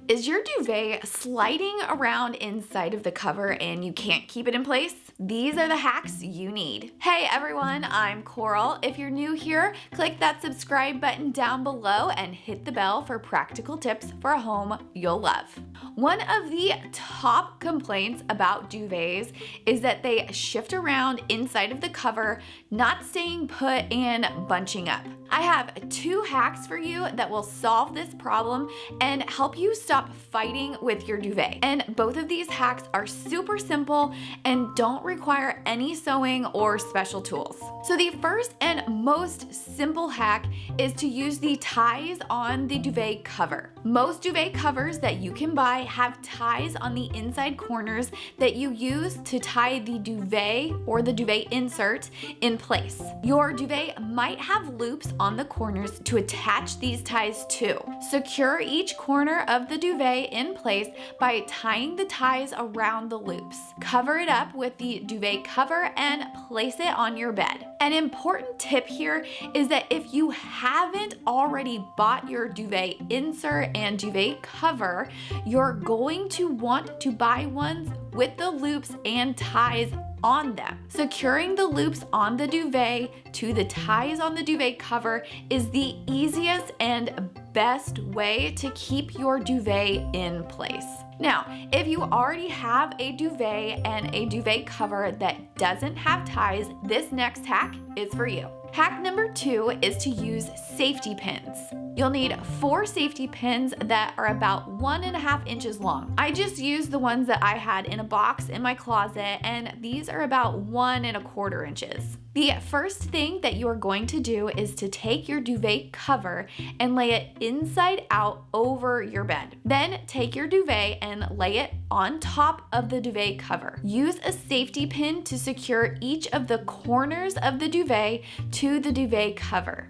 Is your duvet sliding around inside of the cover and you can't keep it in place? These are the hacks you need. Hey everyone, I'm Coral. If you're new here, click that subscribe button down below and hit the bell for practical tips for a home you'll love. One of the top complaints about duvets is that they shift around inside of the cover, not staying put and bunching up. I have 2 hacks for you that will solve this problem and help you stop fighting with your duvet. And both of these hacks are super simple and don't require any sewing or special tools. So the first and most simple hack is to use the ties on the duvet cover. Most duvet covers that you can buy have ties on the inside corners that you use to tie the duvet or the duvet insert in place. Your duvet might have loops on the corners to attach these ties to. Secure each corner of the duvet in place by tying the ties around the loops. Cover it up with the duvet cover and place it on your bed. An important tip here is that if you haven't already bought your duvet insert and duvet cover, you're going to want to buy ones with the loops and ties on them. Securing the loops on the duvet to the ties on the duvet cover is the easiest and best way to keep your duvet in place. Now, if you already have a duvet and a duvet cover that doesn't have ties, this next hack is for you. Hack number 2 is to use safety pins. You'll need 4 safety pins that are about 1.5 inches long. I just used the ones that I had in a box in my closet, and these are about 1.25 inches. The first thing that you are going to do is to take your duvet cover and lay it inside out over your bed. Then take your duvet and lay it on top of the duvet cover. Use a safety pin to secure each of the corners of the duvet to the duvet cover.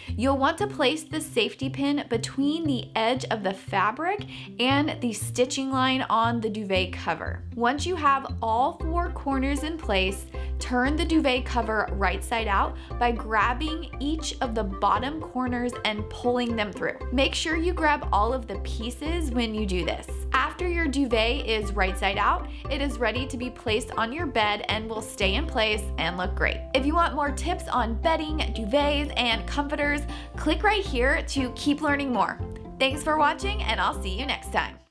You'll want to place the safety pin between the edge of the fabric and the stitching line on the duvet cover. Once you have all 4 corners in place, turn the duvet cover right side out by grabbing each of the bottom corners and pulling them through. Make sure you grab all of the pieces when you do this. After your duvet is right side out, it is ready to be placed on your bed and will stay in place and look great. If you want more tips on bedding, duvets, and comforters, click right here to keep learning more. Thanks for watching, and I'll see you next time.